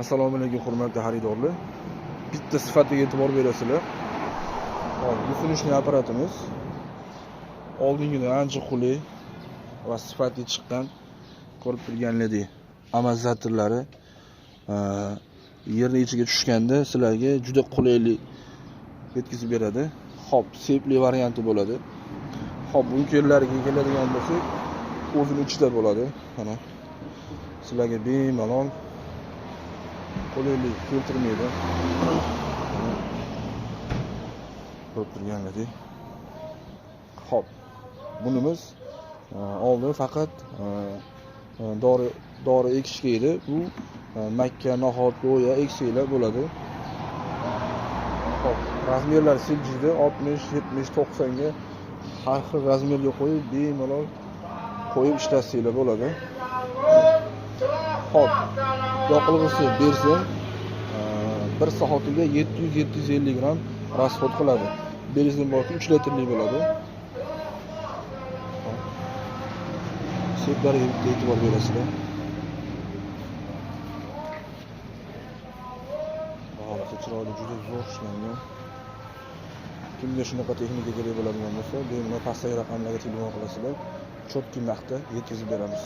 Assalomu alaykum hurmatli xaridorlar. Bitta sifatiga e'tibor berasizlar. Hop, bu sunishli apparatimiz. Oldingidan ancha qulay va sifatli chiqqan, ko'rib turganlaringizdek amortizatorlari yerning ichiga tushganda sizlarga juda qulaylik yetkazib beradi. Hop, sepli varianti bo'ladi. Hop, bu yerlarga keladigan bo'lsak, o'zining ichida bo'ladi. Mana sizlarga bemalol qulaylik keltirmaydi. Ko'rib turganlaringizdek. Hop, bunimiz oldin faqat dori ekishga edi. Bu makka, nohot, go'ya ekishlar bo'ladi. Hop, razmerlar siljida 60, 70, 90 ga har xil razmerga qo'yib, bemalol qo'yib ishlasanglar bo'ladi. Hop, yoqilg'isi bersin 1 soatiga 700-750 gram rasxod qiladi. Benzin borki 3 litrlik bo'ladi. Seplarga bitta e'tibor berasizlar. Baholasi chiroyli, juda zo'r ishlangan. Kimga shunaqa texnika kerak bo'ladigan bo'lsa, bemalol pastdagi raqamlarga telefon qilasizlar. Chotki narxda yetkazib beramiz.